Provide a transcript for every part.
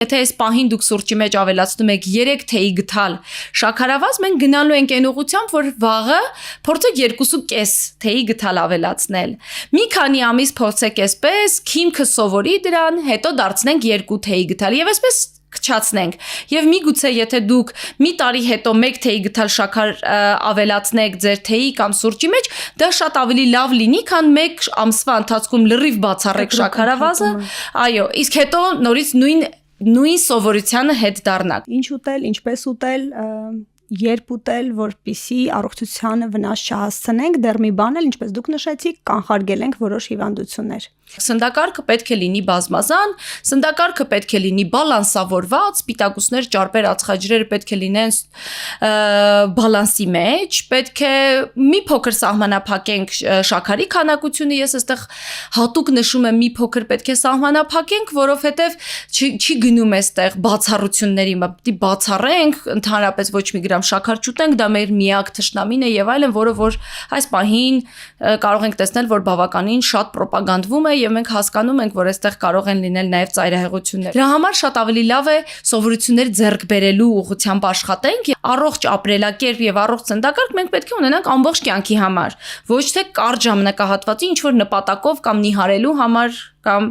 Եթե այս պահին դուք սուրճի մեջ ավելացնում եք 3 թեյի գթալ շաքարավազ, մենք գնալու ենք այն ուղղությամբ, որ վաղը փորձեք 2.5 թեյի գթալ ավելացնել։ Մի քանի ամիս փորձեք այսպես, քիմքը սովորի դրան, հետո դարձնենք 2 թեյի գթալ եւ այսպես քչացնենք։ Եվ միգուցե եթե դուք մի տարի հետո 1 թեյի գթալ շաքար ավելացնեք ձեր թեյի կամ սուրճի մեջ, դա շատ ավելի լավ լինի, քան 1 ամսվա ընթացքում լրիվ բացառեք շաքարավազը։ Այո, իսկ հետո նորից նույն սովորությանը հետ դառնաք։ Ինչ ուտել, ինչպես ուտել, երբ ուտել, որպեսզի առողջությանը վնաս չհասցնենք, դեռ մի բան էլ, ինչպես դուք նշեցիք, կանխարգելենք որոշ հիվանդություններ։ Սննդակարգը պետք է լինի բազմազան, սննդակարգը պետք է լինի բալանսավորված, սպիտակուցներ, ճարպեր, ածխաջրերը պետք է լինեն բալանսի մեջ, պետք է մի փոքր սահմանափակենք շաքարի քանակությունը, ես այստեղ հատուկ նշում եմ մի փոքր պետք է սահմանափակենք, որովհետև չի գնում այստեղ բացառությունների, պետք է բացառենք, ընդհանրապես ոչ մի գրամ շաքար չուտենք, դա մեր միակ թշնամին է եւ այլն, որը որ այս պահին կարող ենք տեսնել, որ բավականին շատ պրոպագանդվում է եւ մենք հասկանում ենք, որ այստեղ կարող են լինել նաեւ ծայրահեղություններ։ Դրա համար շատ ավելի լավ է սովորություններ ձեռք բերելու ուղղությամբ աշխատենք, առողջ ապրելակերպ եւ առողջ սննդակարգ մենք պետք է ունենանք ամբողջ կյանքի համար, ոչ թե կարճ ժամանակահատվածի ինչ որ նպատակով կամ նիհարելու համար կամ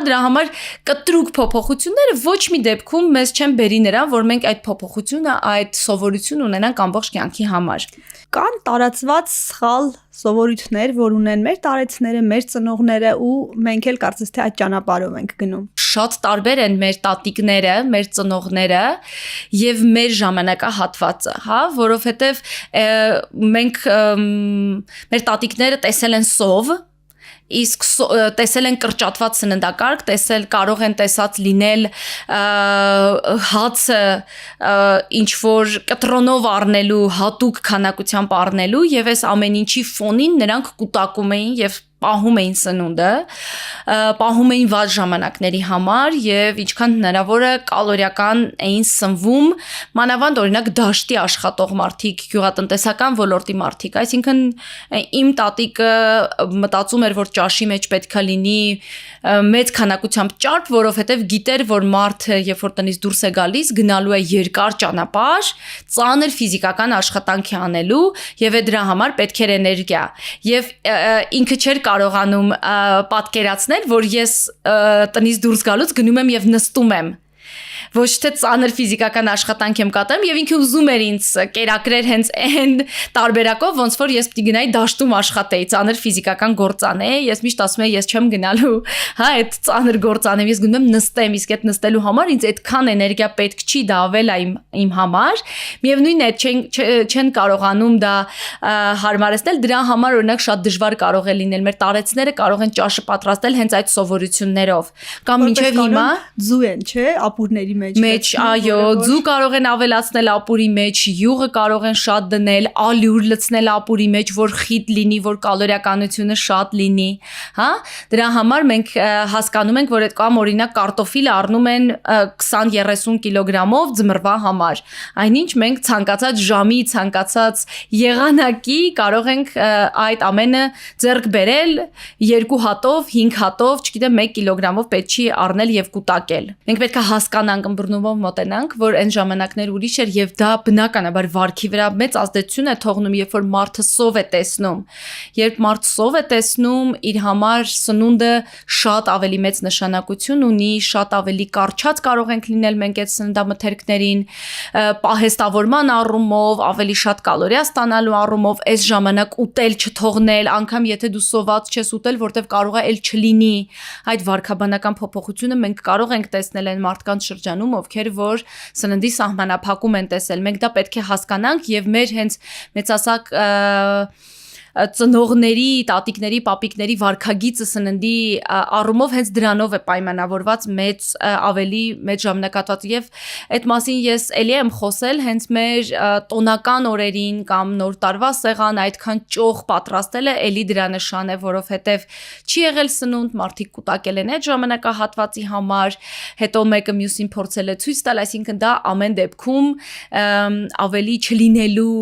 դրա համար կտրուկ փոփոխությունները ոչ մի դեպքում մեզ չեն բերի նրան, որ մենք այդ փոփոխությունը, այդ սովորությունը ունենանք ամբողջ կյանքի համար։ Կան տարածված սխալ սովորույթներ, որ ունեն մեր տարեցները, մեր ծնողները ու մենք էլ կարծես թե այդ ճանապարհով ենք գնում։ Շատ տարբեր են մեր տատիկները, մեր ծնողները եւ մեր ժամանակահատվածը, որովհետեւ մենք մեր տատիկները տեսել են սով, իսկ տեսել են կրճատված սննդակարգ, կարող են տեսած լինել հացը ինչ որ կտրոնով առնելու, հատուկ քանակությամբ առնելու եւ այս ամեն ինչի ֆոնին նրանք կուտակում էին եւ պահում էին սնունդը, պահում էին վատ ժամանակների համար եւ ինչքան հնարավոր է կալորիական էին սնվում, մանավանդ օրինակ դաշտի աշխատող մարդիկ, գյուղատնտեսական ոլորտի մարդիկ, այսինքն իմ տատիկը մտածում էր, որ ճաշի մեջ պետքա լինի մեծ քանակությամբ ճարպ, որովհետեւ գիտեր, որ մարդը երբ որ տնից դուրս է գալիս, գնալու է երկար ճանապարհ, ծանր ֆիզիկական աշխատանք է անելու եւ դրա համար պետք էր էներգիա եւ ինքը չէր կարողանում պատկերացնել, որ ես տնից դուրս գալուց գնում եմ եւ նստում եմ, ոչ թե ծանր ֆիզիկական աշխատանք եմ կատարում եւ ինքը ուզում էր ինձ կերակրեր հենց այն տարբերակով, ոնց որ ես պիտի գնայի դաշտում աշխատեի, ծանր ֆիզիկական գործ անեի, ես միշտ ասում եմ, ես չեմ գնալու, այդ ծանր գործ անեմ, ես գնում եմ նստեմ, իսկ այդ նստելու համար ինձ այդքան էներգիա պետք չի, դա ավել է իմ համար, միևնույնն է չեն կարողանում դա հարմարեցնել, դրա համար օրինակ շատ դժվար կարող է լինել, մեր տարեցները կարող են ճաշը պատրաստել հենց այդ սովորություններով, կամ մինչև հիմա ձու են, չէ, ապուրների մեջ, այո, ձու կարող են ավելացնել ապուրի մեջ, յուղը կարող են շատ դնել, ալյուր լցնել ապուրի մեջ, որ խիտ լինի, որ կալորիականությունը շատ լինի, դրա համար մենք հասկանում ենք, որ այդ կամ օրինակ կարտոֆիլը առնում են 20-30 կիլոգրամով ձմռվա համար, այնինչ մենք ցանկացած ժամի, ցանկացած եղանակի կարող ենք այդ ամենը ձեռք բերել 2 հատով, 5 հատով, չգիտեմ 1 կիլոգրամով պետք չի առնել եւ կուտակել։ Մենք պետք է հասկանանք, ըմբռնումով մոտենանք, որ այն ժամանակներ ուրիշ էր եւ դա բնականաբար վարքի վրա մեծ ազդեցություն է թողնում, երբ որ մարդը սով է տեսնում։ Երբ մարդ սով է տեսնում, իր համար սնունդը շատ ավելի մեծ նշանակություն ունի, շատ ավելի կարճած կարող ենք լինել մենք այդ սննդամթերքներին, պահեստավորման առումով, ավելի շատ կալորիա ստանալու առումով, այս ժամանակ ուտել չթողնել, անգամ եթե դու սոված չես ուտել, որտեվ կարող է էլ չլինի այդ վարքաբանական փոփոխությունը, մենք կարող ենք տեսնել այն մարդկանց շրջանում, ովքեր որ սննդի սահմանափակում են տեսել, մենք դա պետք է հասկանանք եւ մեր հենց մեծասակ ծնողների, տատիկների, պապիկների վարքագիծը սննդի առումով հենց դրանով է պայմանավորված ավելի մեծ ժամանակահատված եւ այդ մասին ես ելի եմ խոսել հենց մեր տոնական օրերին կամ նոր տարվա սեղան այդքան ճոխ պատրաստելը ելի դրա նշան է, որովհետեւ չի եղել սնունդ, մարդիկ կուտակել են այդ ժամանակահատվածի համար, հետո մեկը մյուսին փորձել է ցույց տալ, այսինքն դա ամեն դեպքում ավելի չլինելու,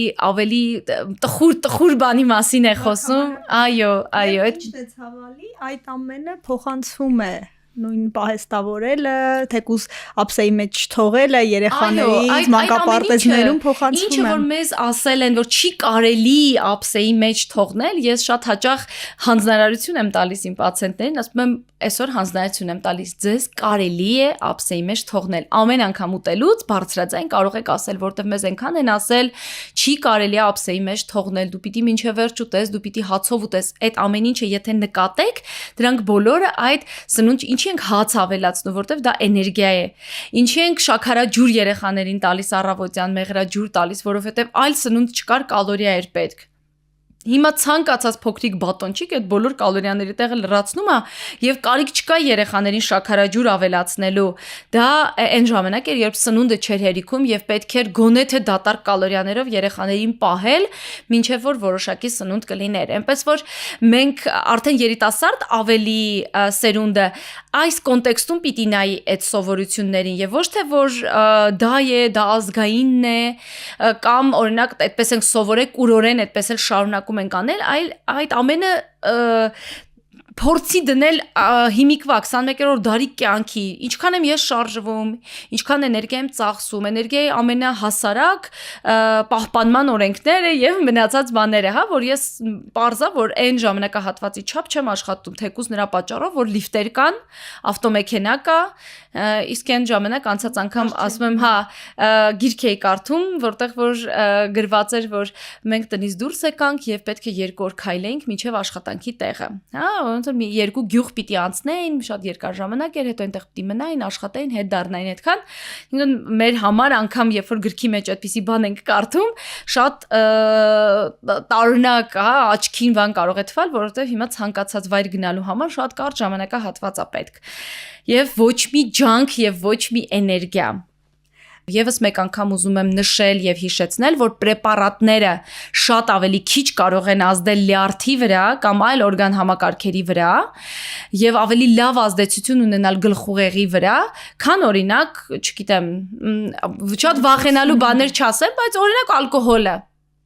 ավելի տխուր բանի մասին է խոսում, այո, այդ ցավալի այդ ամենը փոխանցվում է նույն պահեստավորելը, թեկուզ ափսեի մեջ թողելը երեխաների մանկապարտեզներում փոխանցվում է։ Ինչը որ մեզ ասել են, որ չի կարելի ափսեի մեջ թողնել, ես շատ հաճախ հանձնարարություն եմ տալիս իմ պացիենտներին, ասում եմ այսօր հանձնարարություն եմ տալիս, ձեզ կարելի է ափսեի մեջ թողնել։ Ամեն անգամ ուտելուց բարձրաձայն կարող եք ասել, որտեվ մեզ այնքան են ասել, չի կարելի է ափսեի մեջ թողնել, դու պիտի մինչև վերջ ուտես, դու պիտի հացով ուտես։ Այդ ամեն ինչը եթե նկատեք, դրանք բոլորը այդ սնունդ ինչի ենք հաց ավելացնում, որտեվ դա էներգիա է։ Ինչի ենք շաքարաջուր երեխաներին տալիս առավոտյան, մեղրաջուր տալիս, որովհետև այլ սնունդ չկար, կալորիա էր պետք։ Հիմա ցանկացած փոքրիկ բատոնչիկ այդ բոլոր կալորիաների տեղը լրացնում է եւ կարիք չկա երեխաներին շաքարաջուր ավելացնելու։ Դա այն ժամանակ էր, երբ սնունդը չէր հերիքում եւ պետք էր գոնե թե դատարկ կալորիաներով երեխաներին պահել, մինչեւ որ որոշակի սնունդ կլիներ։ Այնպես որ մենք արդեն երիտասարդ ավելի սերունդը այս կոնտեքստում պիտի նայի այդ սովորություններին եւ ոչ թե որ դա է, դա ազգայինն է կամ օրինակ այդպես ենք սովորեք ուրորեն այդպես էլ շարունակում ենք անել, այլ այդ ամենը փորձի դնել հիմիկվա 21-րդ դարի կյանքի, ինչքան եմ ես շարժվում, ինչքան էներգիա եմ ծախսում, էներգիայի ամենահասարակ պահպանման օրենքները եւ մնացած բաները, հա, որ ես պարզա, որ այն ժամանակահատվածի չափ չեմ աշխատում, թեկուզ նրա պատճառով, որ լիֆտեր կան, ավտոմեքենա կա, իսկ այն ժամանակ անցած անգամ ասում եմ, հա, գիրք էի կարդում, որտեղ որ գրված էր, որ մենք տնից դուրս եկանք եւ պետք է 2 օր քայլեինք մինչեւ աշխատանքի տեղը, հա, ոնց որ մի 2 գյուղ պիտի անցնեին, շատ երկար ժամանակ էր, հետո այնտեղ պիտի մնային, աշխատեին, հետ դառնային այդքան։ Մեր համար անգամ երբ որ գրքի մեջ այդպիսի բան ենք կարդում, շատ տարօրինակ, հա, աչքին բան կարող է թվալ, որովհետեւ հիմա ցանկացած վայր գնալու համար շատ կարճ ժամանակահատված է պետք։ Եվ ոչ մի ջանք եւ ոչ մի էներգիա։ Եվս մեկ անգամ ուզում եմ նշել եւ հիշեցնել, որ պրեպարատները շատ ավելի քիչ կարող են ազդել լյարդի վրա կամ այլ օրգան համակարգերի վրա եւ ավելի լավ ազդեցություն ունենալ գլխուղեղի վրա, քան օրինակ, չգիտեմ, շատ վախենալու բաներ չասեմ, բայց օրինակ ալկոհոլը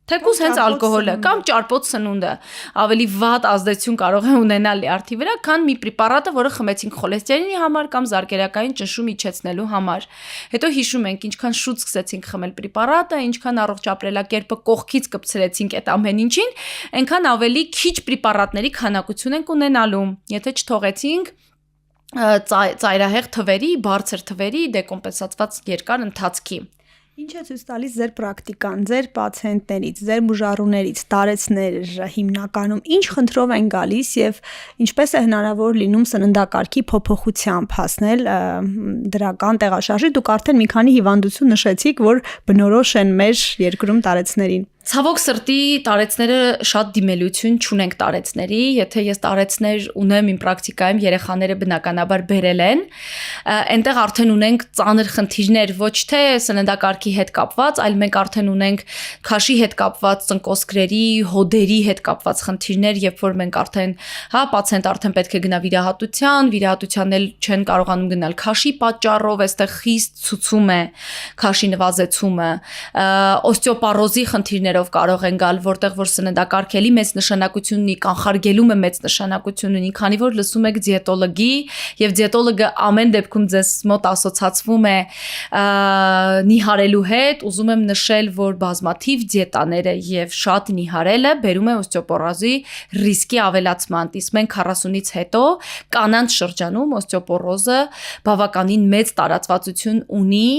Թեկուզ հենց ալկոհոլը կամ ճարպոտ սնունդը ավելի վատ ազդեցություն կարող է ունենալ լյարդի վրա, քան մի պրեպարատը, որը խմեցինք խոլեստերինի համար կամ զարկերակային ճնշում իջեցնելու համար։ Հետո հիշում ենք, ինչքան շուտ սկսեցինք խմել պրեպարատը, ինչքան առողջ ապրելակերպը կողքից կպցրեցինք այդ ամեն ինչին, այնքան ավելի քիչ պրեպարատների քանակություն ենք ունենալու։ Եթե չթողեցինք ծայրահեղ թվերի, բարձր թվերի դեկոմպենսացված երկար ընթացքի։ Ինչ է ցույց տալիս ձեր պրակտիկան, ձեր պացիենտներից, ձեր բուժառուներից, տարեցները հիմնականում ինչ խնդրով են գալիս եւ ինչպես է հնարավոր լինում սննդակարգի փոփոխությամբ հասնել դրական տեղաշարժի։ Դուք արդեն մի քանի հիվանդություն նշեցիք, որ բնորոշ են մեր երկրում տարեցներին։ Ցավոք սրտի տարեցները շատ դիմելություն չունենք տարեցների, եթե ես տարեցներ ունեմ իմ պրակտիկայում երեխաները բնականաբար բերել են, այնտեղ արդեն ունենք ծանր խնդիրներ, ոչ թե սննդակարգի հետ կապված, այլ մենք արդեն ունենք քաշի հետ կապված ծնկոսկրերի, հոդերի հետ կապված խնդիրներ, երբ որ մենք արդեն, հա, պացիենտ արդեն պետք է գնա վիրահատությանն էլ չեն կարողանում գնալ քաշի պատճառով, այստեղ խիստ ցուցում է քաշի նվազեցումը, օստեոպարոզի խնդիրներ կարող են գալ, որտեղ որ սննդակարգելի մեծ նշանակություն ունի, կանխարգելումը մեծ նշանակություն ունի, քանի որ լսում եք դիետոլոգի եւ դիետոլոգը ամեն դեպքում ձեզ մոտ ասոցացվում է նիհարելու հետ, ուզում եմ նշել, որ բազմաթիվ դիետաները եւ շատ նիհարելը բերում է օստեոպորոզի ռիսկի ավելացման։ Իսկ մենք 40-ից հետո կանանց շրջանում օստեոպորոզը բավականին մեծ տարածվածություն ունի